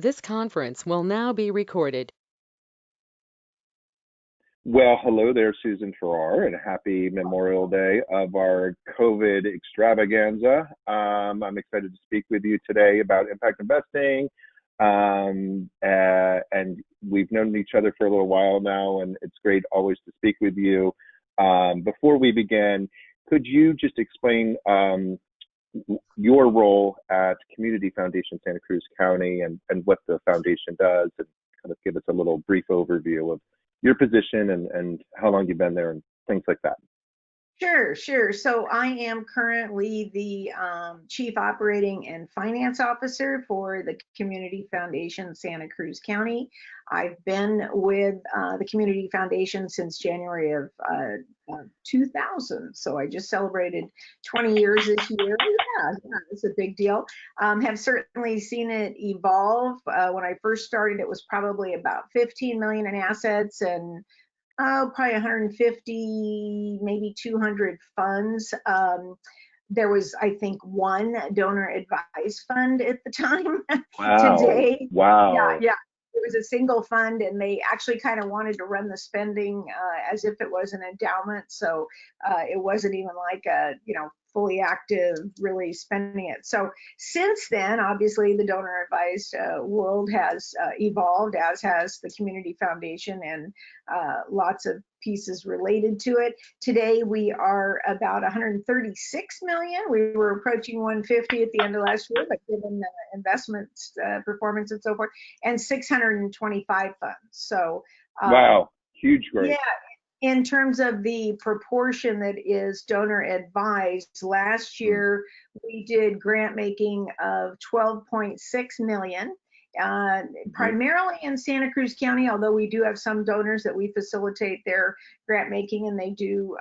This conference will now be recorded. Well, hello there, Susan Farrar, and happy Memorial Day of our COVID extravaganza. I'm excited to speak with you today about impact investing. And we've known each other for a little while now, and it's great always to speak with you. Before we begin, could you just explain your role at Community Foundation Santa Cruz County and what the foundation does, and kind of give us a little brief overview of your position and how long you've been there and things like that? Sure. So I am currently the Chief Operating and Finance Officer for the Community Foundation Santa Cruz County. I've been with the Community Foundation since January of 2000. So I just celebrated 20 years this year. Yeah, it's a big deal. Have certainly seen it evolve. When I first started, it was probably about 15 million in assets and probably 150, maybe 200 funds. There was, I think, one donor advised fund at the time. Wow. Today, wow. Yeah. It was a single fund, and they actually kind of wanted to run the spending as if it was an endowment. So it wasn't even like a, fully active, really spending it. So since then, obviously, the donor advised world has evolved, as has the Community Foundation, and lots of pieces related to it. Today, we are about 136 million. We were approaching 150 at the end of last year, but given the investments performance and so forth, and 625 funds. So wow, huge growth. Yeah. In terms of the proportion that is donor advised, last year we did grant making of 12.6 million, primarily in Santa Cruz County, although we do have some donors that we facilitate their grant making, and they do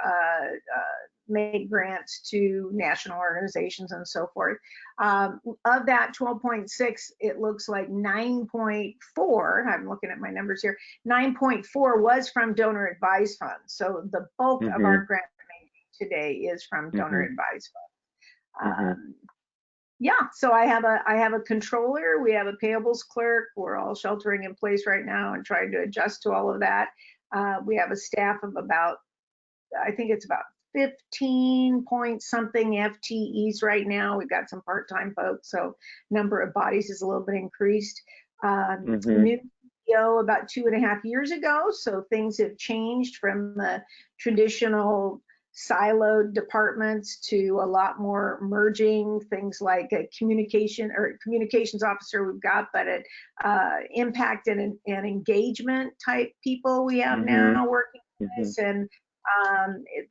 make grants to national organizations and so forth. Of that 12.6, it looks like 9.4, I'm looking at my numbers here, 9.4 was from donor advised funds. So the bulk of our grant making today is from donor advised funds. Yeah, so I have a controller, we have a payables clerk, we're all sheltering in place right now and trying to adjust to all of that. We have a staff of about, I think it's about 15 point something FTEs right now. We've got some part-time folks, so number of bodies is a little bit increased. New CEO about 2.5 years ago, so things have changed from the traditional siloed departments to a lot more merging, things like a communications officer we've got, but impact and engagement type people we have now working with this, and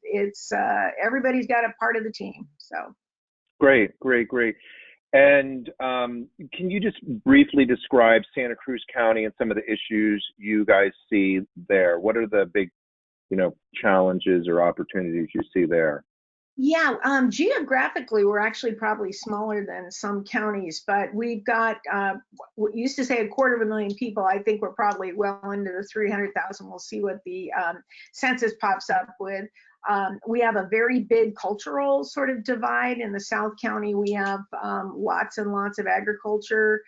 it's everybody's got a part of the team. So great. And can you just briefly describe Santa Cruz County and some of the issues you guys see there? What are the big challenges or opportunities you see there? Yeah, geographically, we're actually probably smaller than some counties, but we've got, we used to say 250,000 people. I think we're probably well into the 300,000. We'll see what the census pops up with. We have a very big cultural sort of divide. In the South County, we have lots and lots of agriculture,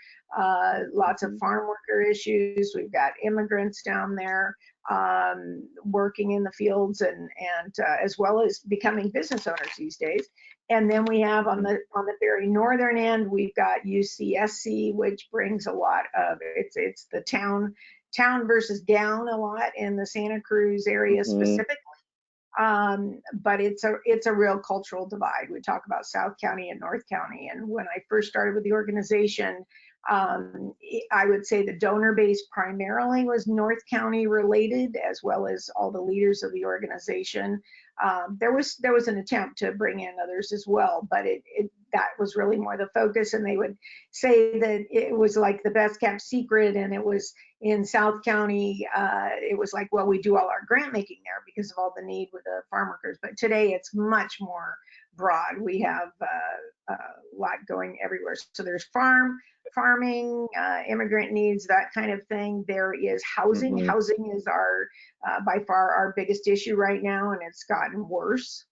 lots of farm worker issues. We've got immigrants down there working in the fields and as well as becoming business owners these days. And then we have on the very northern end, we've got UCSC, which brings a lot of it's the town versus gown a lot in the Santa Cruz area specifically. But it's a real cultural divide. We talk about South County and North County. And when I first started with the organization, I would say the donor base primarily was North County related, as well as all the leaders of the organization. There was an attempt to bring in others as well, but that was really more the focus. And they would say that it was like the best kept secret, and it was in South County. It was like, well, we do all our grant making there because of all the need with the farm workers. But today it's much more broad. We have a lot going everywhere. So there's farming, immigrant needs, that kind of thing. There is housing. Housing is our by far our biggest issue right now, and it's gotten worse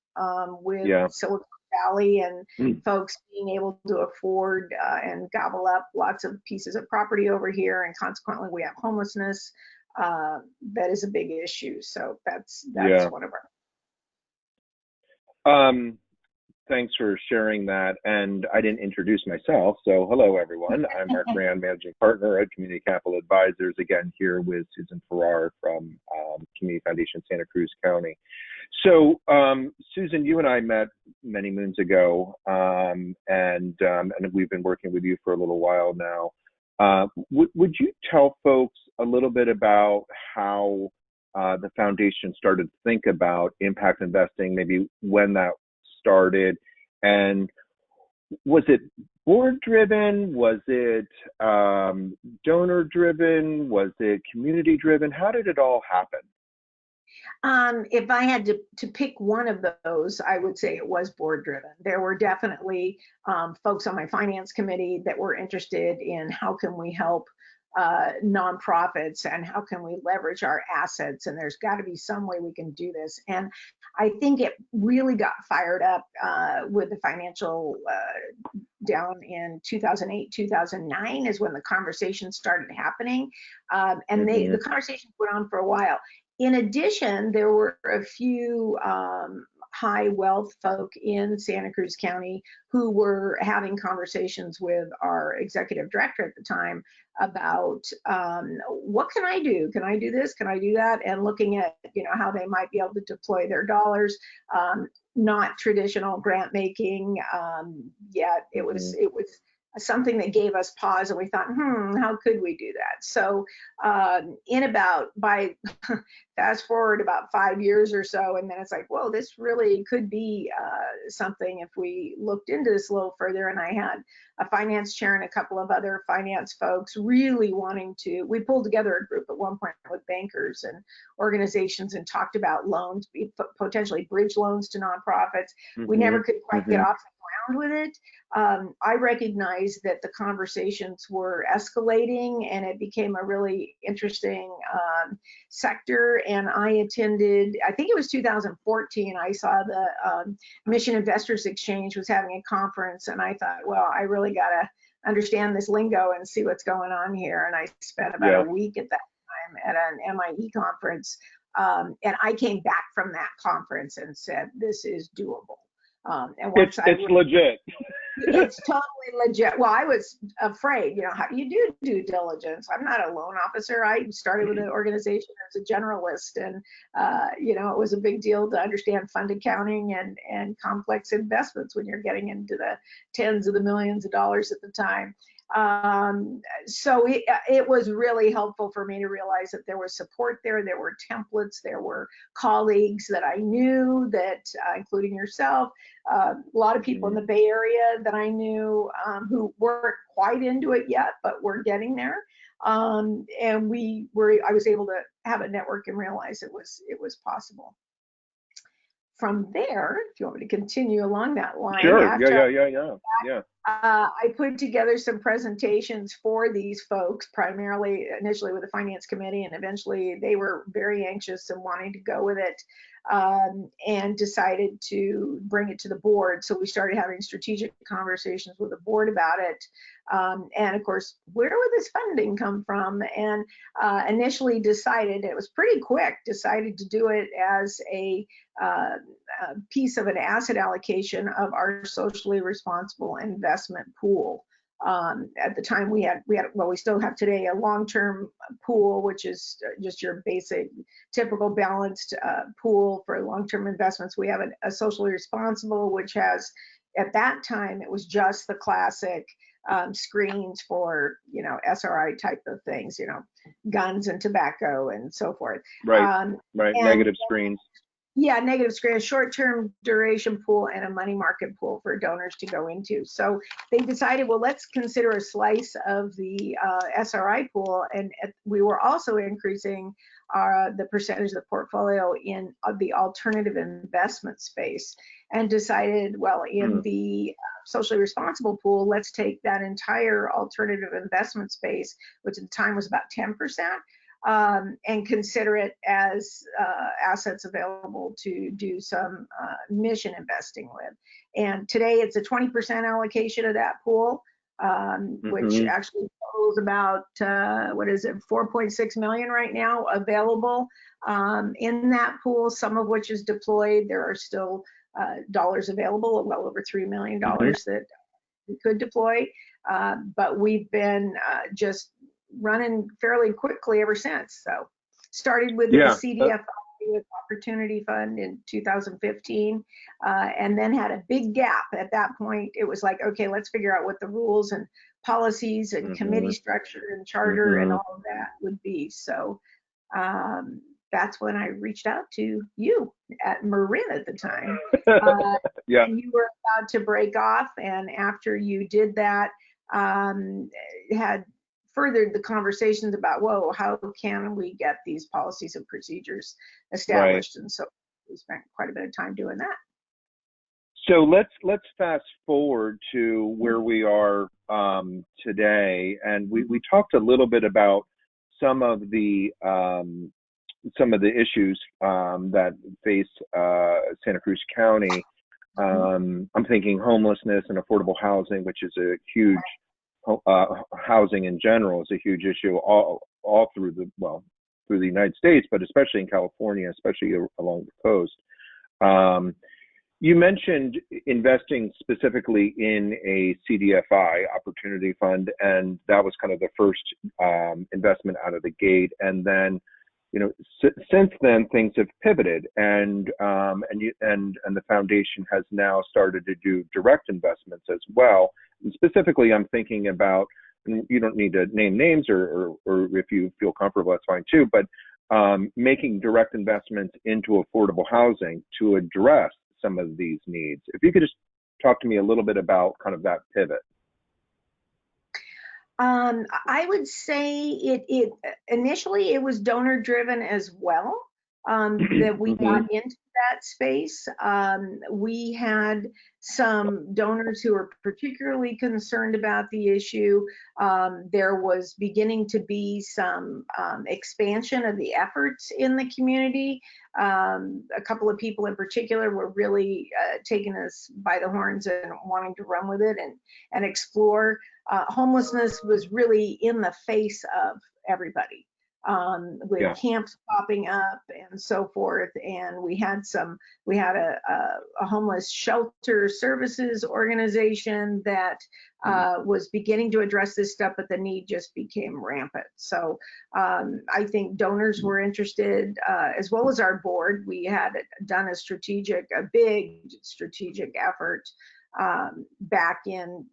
with Silicon Valley and Mm. folks being able to afford and gobble up lots of pieces of property over here, and consequently we have homelessness. That is a big issue. So that's Yeah. one of our. Thanks for sharing that. And I didn't introduce myself. So hello, everyone. I'm Marc Rand, Managing Partner at Community Capital Advisors, again, here with Susan Farrar from Community Foundation, Santa Cruz County. So Susan, you and I met many moons ago, and we've been working with you for a little while now. Would you tell folks a little bit about how the foundation started to think about impact investing, maybe when that started, and was it board driven? Was it donor driven? Was it community driven? How did it all happen? If I had to pick one of those, I would say it was board driven. There were definitely folks on my finance committee that were interested in how can we help nonprofits and how can we leverage our assets, and there's got to be some way we can do this. And I think it really got fired up with the financial down in 2008, 2009 is when the conversation started happening, and the conversations went on for a while. In addition, there were a few high wealth folk in Santa Cruz County who were having conversations with our executive director at the time about what can I do? Can I do this? Can I do that? And looking at how they might be able to deploy their dollars. Not traditional grant making yet. It was something that gave us pause, and we thought, how could we do that? So by fast forward about 5 years or so, and then it's like, whoa, this really could be something if we looked into this a little further. And I had a finance chair and a couple of other finance folks really wanting to, we pulled together a group at one point with bankers and organizations and talked about loans, potentially bridge loans to nonprofits. We never could quite get off the ground with it. I recognized that the conversations were escalating and it became a really interesting sector. And I attended, I think it was 2014, I saw the Mission Investors Exchange was having a conference, and I thought, well, I really got to understand this lingo and see what's going on here. And I spent about a week at that time at an MIE conference. And I came back from that conference and said, this is doable. And once it's legit. It's totally legit. Well, I was afraid, how do you do due diligence? I'm not a loan officer. I started with an organization as a generalist, and it was a big deal to understand fund accounting and complex investments when you're getting into the tens of the millions of dollars at the time. So it was really helpful for me to realize that there was support there. There were templates. There were colleagues that I knew that, including yourself, a lot of people in the Bay Area that I knew who weren't quite into it yet, but were getting there. And I was able to have a network and realize it was possible. From there, if you want me to continue along that line. Sure. Yeah. I put together some presentations for these folks, primarily initially with the finance committee, and eventually they were very anxious and wanting to go with it, and decided to bring it to the board. So we started having strategic conversations with the board about it. And of course, where would this funding come from? And initially decided, it was pretty quick, decided to do it as a piece of an asset allocation of our socially responsible investment pool. At the time we still have today, a long-term pool, which is just your basic, typical balanced pool for long-term investments. We have a socially responsible, which has, at that time, it was just the classic screens for, SRI type of things, guns and tobacco and so forth. Right. Negative screens. Yeah, negative screen, a short-term duration pool and a money market pool for donors to go into. So they decided, well, let's consider a slice of the SRI pool, and we were also increasing the percentage of the portfolio in the alternative investment space, and decided, well, in the socially responsible pool, let's take that entire alternative investment space, which at the time was about 10%. And consider it as assets available to do some mission investing with. And today it's a 20% allocation of that pool, which actually totals about, 4.6 million right now available in that pool, some of which is deployed. There are still dollars available, well over $3 million that we could deploy. But we've been just running fairly quickly ever since. So started with the CDFI with Opportunity Fund in 2015, and then had a big gap at that point. It was like, okay, let's figure out what the rules and policies and committee structure and charter and all of that would be. So that's when I reached out to you at Marin at the time. And you were about to break off, and after you did that, had furthered the conversations about, whoa, how can we get these policies and procedures established? And so we spent quite a bit of time doing that. So let's fast forward to where we are today, and we talked a little bit about some of the issues that face Santa Cruz County. I'm thinking homelessness and affordable housing, which is a huge housing in general is a huge issue all through the United States, but especially in California, especially along the coast. You mentioned investing specifically in a CDFI Opportunity Fund, and that was kind of the first investment out of the gate. And then, since then things have pivoted, and the foundation has now started to do direct investments as well. And specifically, I'm thinking about, and you don't need to name names, or if you feel comfortable, that's fine too, but making direct investments into affordable housing to address some of these needs. If you could just talk to me a little bit about kind of that pivot. I would say it initially it was donor driven as well, that we got into that space. We had some donors who were particularly concerned about the issue. There was beginning to be some expansion of the efforts in the community. A couple of people in particular were really taking us by the horns and wanting to run with it and explore. Homelessness was really in the face of everybody, with camps popping up and so forth. And we had a homeless shelter services organization that was beginning to address this stuff, but the need just became rampant. So I think donors were interested, as well as our board. We had done a big strategic effort back in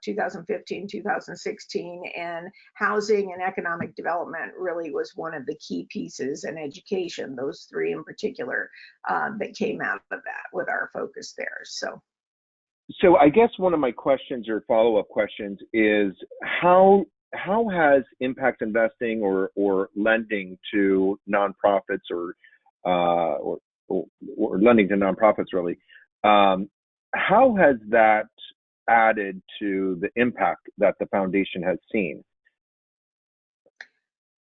2015, 2016, and housing and economic development really was one of the key pieces, and education, those three in particular, that came out of that with our focus there. So I guess one of my questions or follow-up questions is how has impact investing or lending to nonprofits or lending to nonprofits really, how has that added to the impact that the foundation has seen?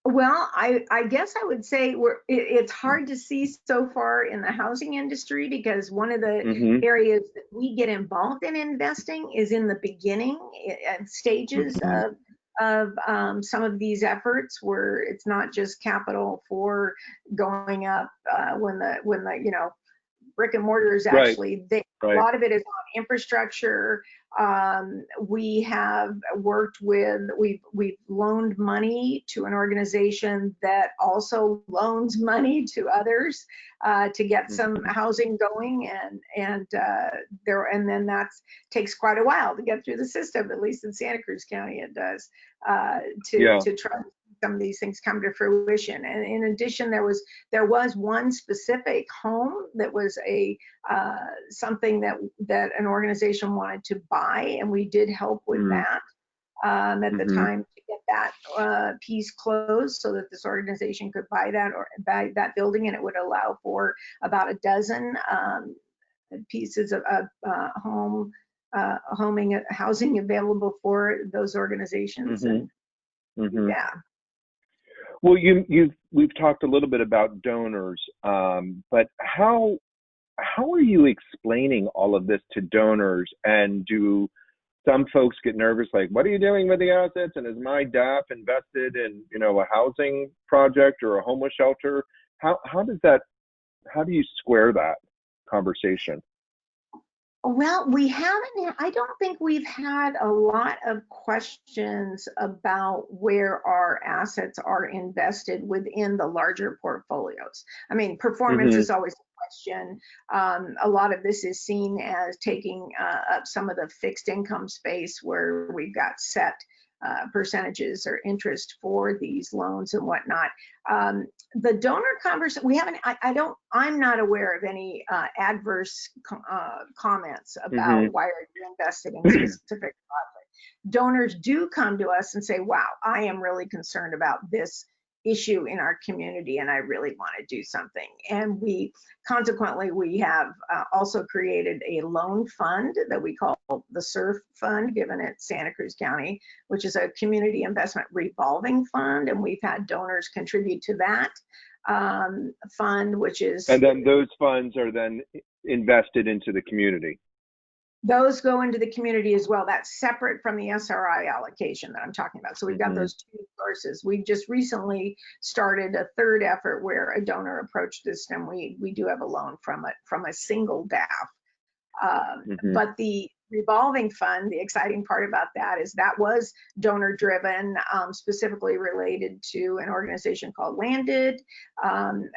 Well, I guess I would say it's hard to see so far in the housing industry, because one of the areas that we get involved in investing is in the beginning and stages of some of these efforts, where it's not just capital for going up when the brick and mortar is actually there. A lot of it is on infrastructure. We have worked with, we've loaned money to an organization that also loans money to others to get some housing going, and then that takes quite a while to get through the system. At least in Santa Cruz County, it does, to try some of these things come to fruition. And in addition, there was one specific home that was something that an organization wanted to buy, and we did help with that at the time to get that piece closed, so that this organization could buy that building, and it would allow for about a dozen pieces of housing available for those organizations. And Well, we've talked a little bit about donors, but how how are you explaining all of this to donors? And do some folks get nervous, like, what are you doing with the assets? And is my DAF invested in, a housing project or a homeless shelter? How do you square that conversation? Well, I don't think we've had a lot of questions about where our assets are invested within the larger portfolios. I mean, performance is always a question. A lot of this is seen as taking up some of the fixed income space where we've got set percentages or interest for these loans and whatnot. The donor conversation, I'm not aware of any adverse comments about why are you invested in specific projects. Donors do come to us and say, wow, I am really concerned about this issue in our community and I really want to do something. And we have also created a loan fund that we call the SURF fund, given at Santa Cruz County, which is a community investment revolving fund. And we've had donors contribute to that fund, which is. And then those funds are then invested into the community. Those go into the community as well. That's separate from the SRI allocation that I'm talking about. So we've got those two sources. We just recently started a third effort where a donor approached us, and we do have a loan from a single DAF. But the revolving fund, the exciting part about that is that was donor driven, specifically related to an organization called Landed,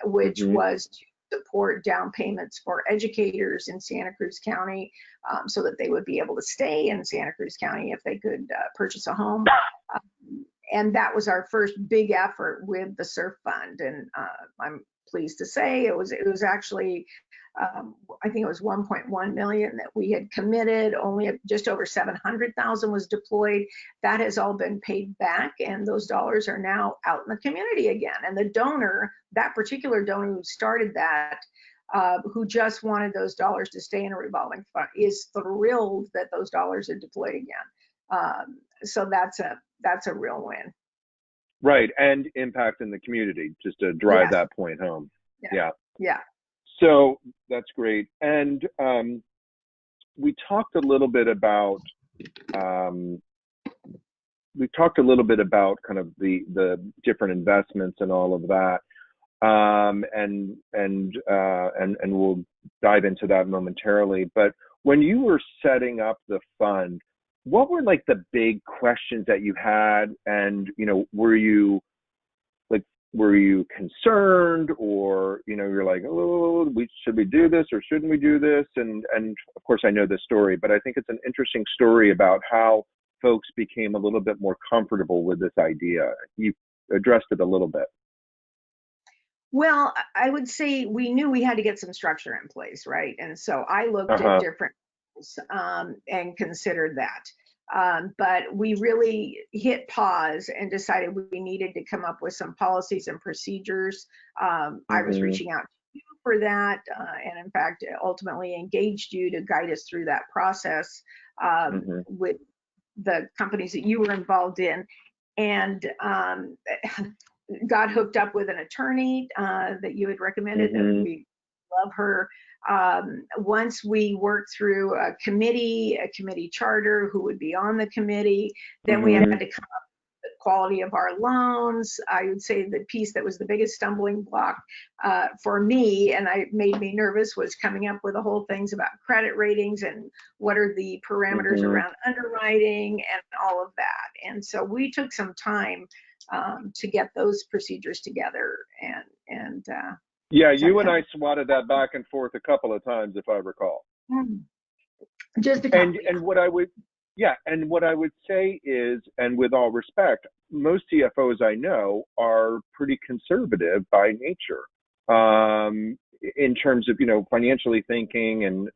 which was to support down payments for educators in Santa Cruz County, so that they would be able to stay in Santa Cruz County if they could purchase a home. And that was our first big effort with the SURF fund. And I'm pleased to say it was actually, I think it was 1.1 million that we had committed. Only just over 700,000 was deployed. That has all been paid back, and those dollars are now out in the community again. And the donor, that particular donor who started that, who just wanted those dollars to stay in a revolving fund, is thrilled that those dollars are deployed again. So that's a real win. Right, and impact in the community, just to drive that point home. Yeah. So that's great. And we talked a little bit about kind of the different investments and all of that. And we'll dive into that momentarily. But when you were setting up the fund, what were like the big questions that you had? And, were you concerned, or, you're like, oh, should we do this or shouldn't we do this? And of course I know this story, but I think it's an interesting story about how folks became a little bit more comfortable with this idea. You addressed it a little bit. Well, I would say we knew we had to get some structure in place, right? And so I looked at different and considered that. But we really hit pause and decided we needed to come up with some policies and procedures. I was reaching out to you for that, and in fact, ultimately engaged you to guide us through that process with the companies that you were involved in. And got hooked up with an attorney that you had recommended, and we love her. Once we worked through a committee charter, who would be on the committee, then we had to come up with the quality of our loans. I would say the piece that was the biggest stumbling block for me, and made me nervous, was coming up with the whole things about credit ratings and what are the parameters around underwriting and all of that. And so we took some time to get those procedures together, and you and I swatted that back and forth a couple of times, if I recall. Just a couple. And what I would say is, and with all respect, most CFOs I know are pretty conservative by nature, in terms of financially thinking,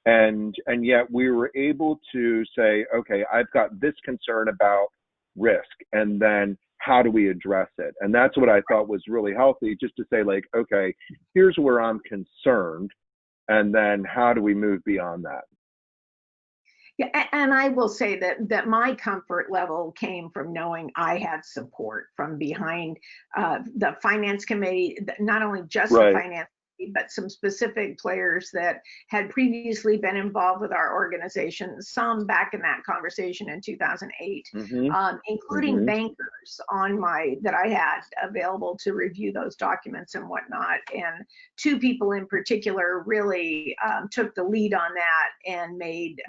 and yet we were able to say, okay, I've got this concern about risk, and then how do we address it? And that's what I thought was really healthy, just to say, like, okay, here's where I'm concerned, and then how do we move beyond that? Yeah, and I will say that my comfort level came from knowing I had support from behind the finance committee, not only just the finance, but some specific players that had previously been involved with our organization, some back in that conversation in 2008, Mm-hmm. including bankers that I had available to review those documents and whatnot. And two people in particular really took the lead on that and made,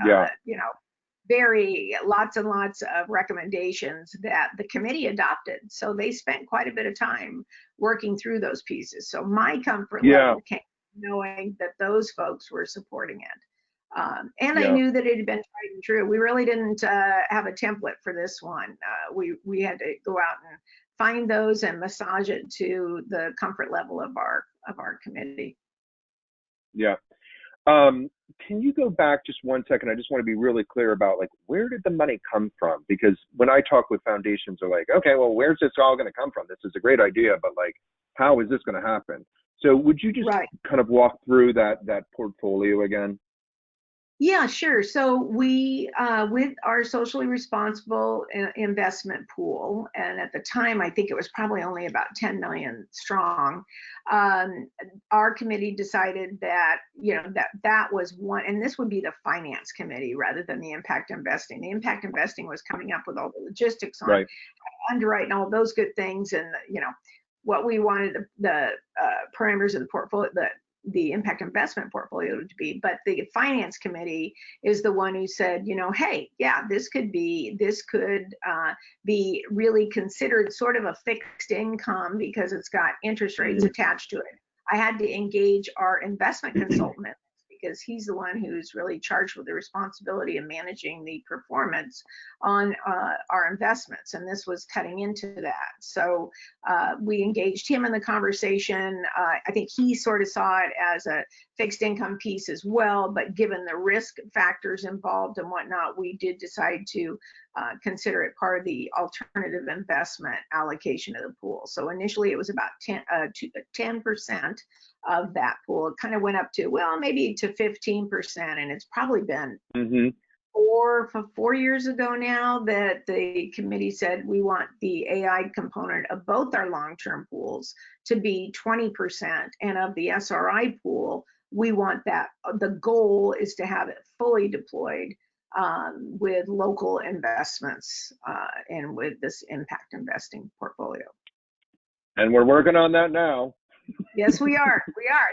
lots and lots of recommendations that the committee adopted. So they spent quite a bit of time working through those pieces. So my comfort level came knowing that those folks were supporting it. And I knew that it had been tried and true. We really didn't have a template for this one. We had to go out and find those and massage it to the comfort level of our committee. Yeah. Can you go back just 1 second? I just want to be really clear about, like, where did the money come from? Because when I talk with foundations, they're like, okay, well, where's this all going to come from? This is a great idea, but like, how is this going to happen? So would you just kind of walk through that portfolio again? Yeah, sure. So we, with our socially responsible investment pool, and at the time, I think it was probably only about 10 million strong, our committee decided that, that was one, and this would be the finance committee rather than the impact investing. The impact investing was coming up with all the logistics on underwriting, all those good things, and, what we wanted the parameters of the portfolio, the impact investment portfolio to be. But the finance committee is the one who said, hey, yeah, this could be really considered sort of a fixed income because it's got interest rates attached to it. I had to engage our investment consultant because he's the one who's really charged with the responsibility of managing the performance on our investments. And this was cutting into that. So we engaged him in the conversation. I think he sort of saw it as a fixed income piece as well, but given the risk factors involved and whatnot, we did decide to consider it part of the alternative investment allocation of the pool. So initially it was about 10% of that pool. It kind of went up to, well, maybe to 15%, and it's probably been 4 years ago now that the committee said we want the AI component of both our long-term pools to be 20%, and of the SRI pool, we want that. The goal is to have it fully deployed with local investments and with this impact investing portfolio. And we're working on that now. Yes, we are.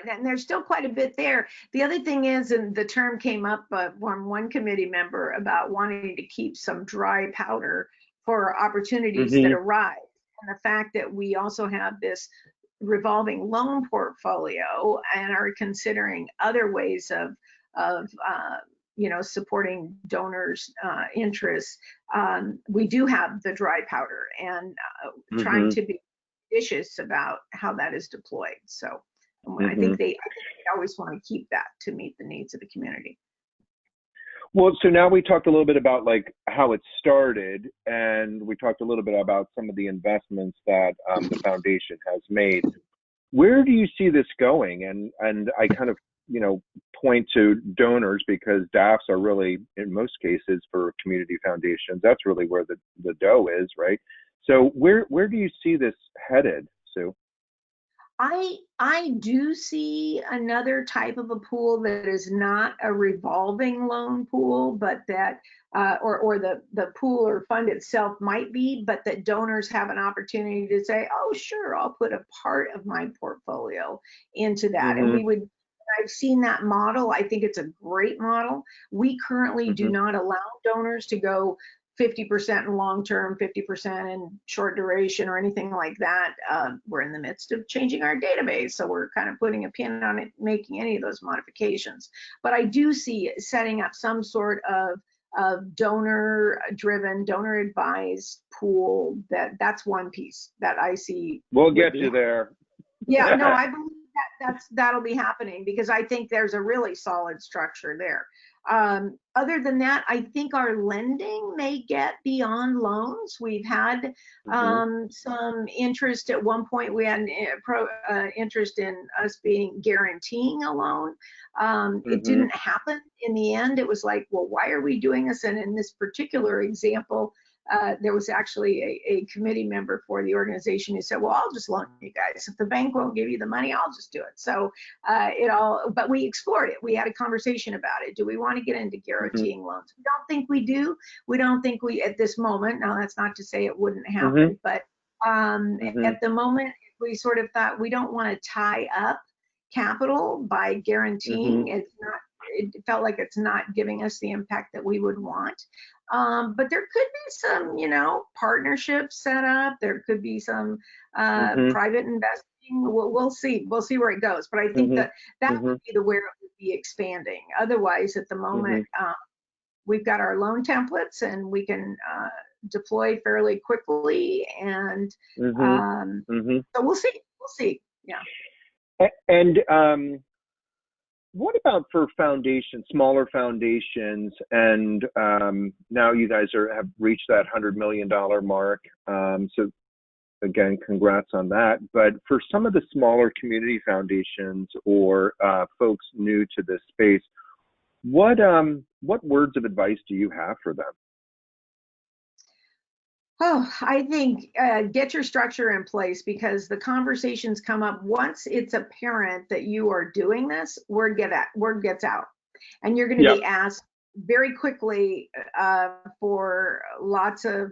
And there's still quite a bit there. The other thing is, and the term came up from one committee member about wanting to keep some dry powder for opportunities that arise. And the fact that we also have this revolving loan portfolio and are considering other ways of supporting donors' interests. We do have the dry powder and trying to be judicious about how that is deployed. So I think they always want to keep that to meet the needs of the community. Well, so now we talked a little bit about like how it started, and we talked a little bit about some of the investments that the foundation has made. Where do you see this going? And I kind of, point to donors because DAFs are really, in most cases for community foundations, that's really where the dough is, right? So where do you see this headed, Sue? I do see another type of a pool that is not a revolving loan pool, but that or the pool or fund itself might be, but that donors have an opportunity to say, oh, sure, I'll put a part of my portfolio into that. And I've seen that model. I think it's a great model. We currently do not allow donors to go 50% in long-term, 50% in short duration or anything like that. We're in the midst of changing our database, so we're kind of putting a pin on it, making any of those modifications. But I do see setting up some sort of donor-driven, donor-advised pool. That's one piece that I see. We'll get you there. Yeah, no, I believe that'll be happening because I think there's a really solid structure there. Other than that, I think our lending may get beyond loans. We've had some interest at one point. We had interest in us guaranteeing a loan. It didn't happen in the end. It was like, well, why are we doing this? And in this particular example, there was actually a committee member for the organization who said, well, I'll just loan you guys. If the bank won't give you the money, I'll just do it. So but we explored it. We had a conversation about it. Do we want to get into guaranteeing loans? We don't think we do. We don't think we, at this moment, now that's not to say it wouldn't happen, but at the moment, we sort of thought we don't want to tie up capital by guaranteeing. It felt like it's not giving us the impact that we would want. But there could be some, partnerships set up. There could be some private investing. We'll see. We'll see where it goes. But I think that would be where it would be expanding. Otherwise, at the moment, we've got our loan templates and we can deploy fairly quickly. And so we'll see. We'll see. Yeah. And what about for foundations, smaller foundations, and now you guys have reached that $100 million mark. So again, congrats on that. But for some of the smaller community foundations or folks new to this space, what words of advice do you have for them? Oh, I think get your structure in place, because the conversations come up once it's apparent that you are doing this. Word gets out, and you're going to be asked very quickly for lots of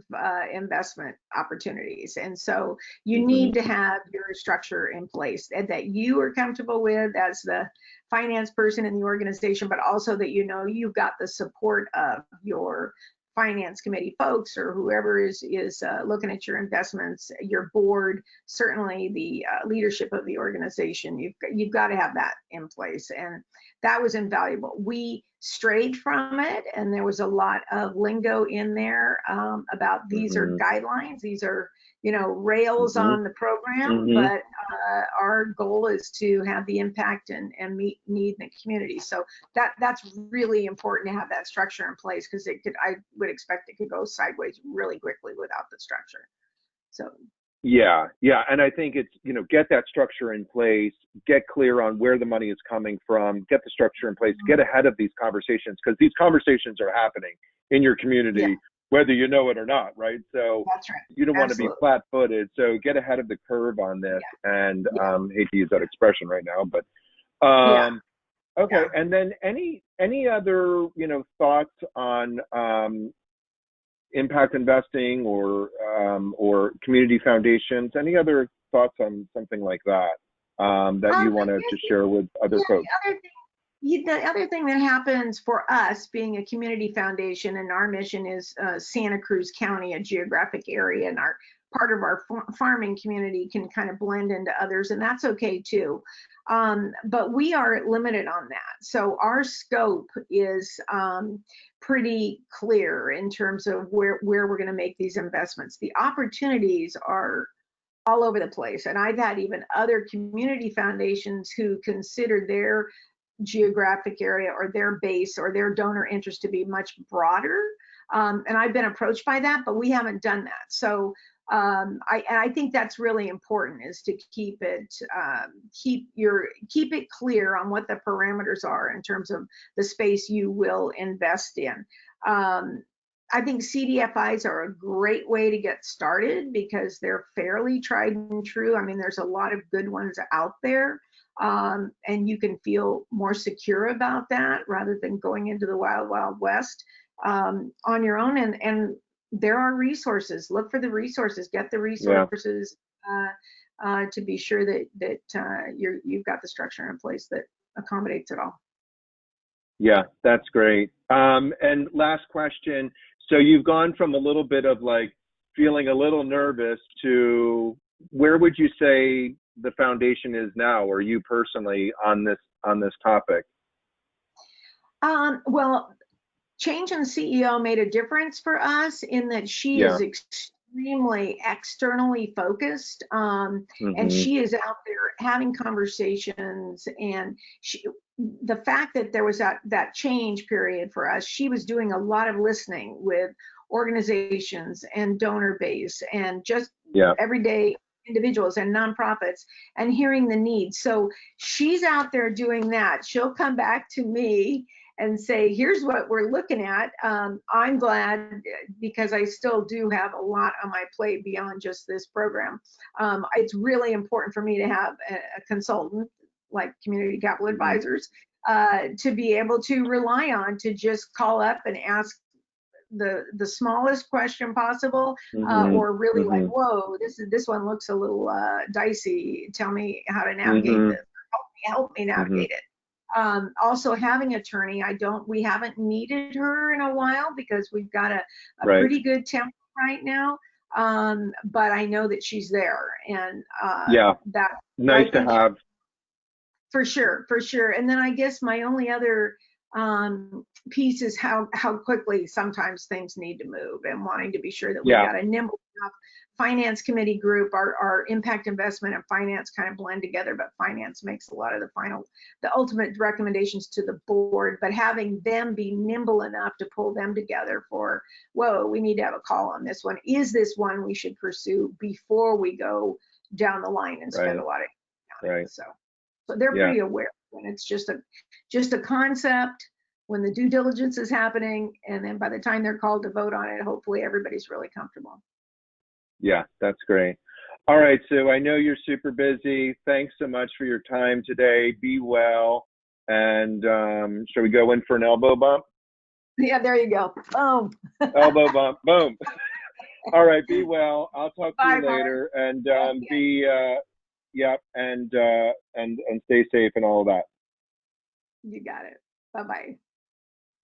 investment opportunities. And so you need to have your structure in place that you are comfortable with as the finance person in the organization, but also that you've got the support of your finance committee folks or whoever is looking at your investments, your board, certainly the leadership of the organization. You've got to have that in place, and that was invaluable. We strayed from it, and there was a lot of lingo in there about these are guidelines, these are rails on the program, but our goal is to have the impact and meet need in the community. So that's really important to have that structure in place, because I would expect it could go sideways really quickly without the structure. So yeah, and I think it's get that structure in place, get clear on where the money is coming from, get the structure in place, get ahead of these conversations, because these conversations are happening in your community. Whether you know it or not, right? So that's right. You don't want to be flat-footed. So get ahead of the curve on this. And hate to use that expression right now, but okay. And then any other thoughts on impact investing or community foundations? Any other thoughts on something like that that you wanted to share with other folks? The other thing that happens for us being a community foundation, and our mission is Santa Cruz County, a geographic area, and our part of our farming community can kind of blend into others, and that's okay too. But we are limited on that. So our scope is pretty clear in terms of where we're going to make these investments. The opportunities are all over the place. And I've had even other community foundations who consider their geographic area or their base or their donor interest to be much broader. And I've been approached by that, but we haven't done that. So I think that's really important, is to keep it clear on what the parameters are in terms of the space you will invest in. I think CDFIs are a great way to get started because they're fairly tried and true. I mean, there's a lot of good ones out there, and you can feel more secure about that rather than going into the wild, wild west on your own. And there are resources. Look for the resources. Get the resources to be sure that you've got the structure in place that accommodates it all. Yeah, that's great. And last question. So you've gone from a little bit of like feeling a little nervous to where would you say the foundation is now, or you personally on this topic? Well, change in CEO made a difference for us in that she is extremely externally focused, and she is out there having conversations, and the fact that there was that change period for us, she was doing a lot of listening with organizations and donor base and just everyday individuals and nonprofits and hearing the needs. So she's out there doing that. She'll come back to me and say, here's what we're looking at. I'm glad because I still do have a lot on my plate beyond just this program. It's really important for me to have a consultant like Community Capital Advisors to be able to rely on, to just call up and ask the smallest question possible, or really like, whoa, this one looks a little dicey. Tell me how to navigate this. Help me navigate it. Also having an attorney, we haven't needed her in a while because we've got a pretty good template right now. But I know that she's there, and that's nice to have. For sure. And then I guess my only other piece is how quickly sometimes things need to move, and wanting to be sure that we got a nimble enough finance committee group. Our impact investment and finance kind of blend together, but finance makes a lot of the ultimate recommendations to the board, but having them be nimble enough to pull them together for, whoa, we need to have a call on this one. Is this one we should pursue before we go down the line and spend a lot of time? So they're pretty aware when it's just a concept, when the due diligence is happening, and then by the time they're called to vote on it, hopefully everybody's really comfortable. Yeah, that's great. All right, so I know you're super busy. Thanks so much for your time today. Be well. And shall we go in for an elbow bump? Yeah, there you go. Boom. Elbow bump. Boom. All right, be well. I'll talk to you later. Mark. And and stay safe and all of that. You got it. Bye-bye.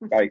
Bye.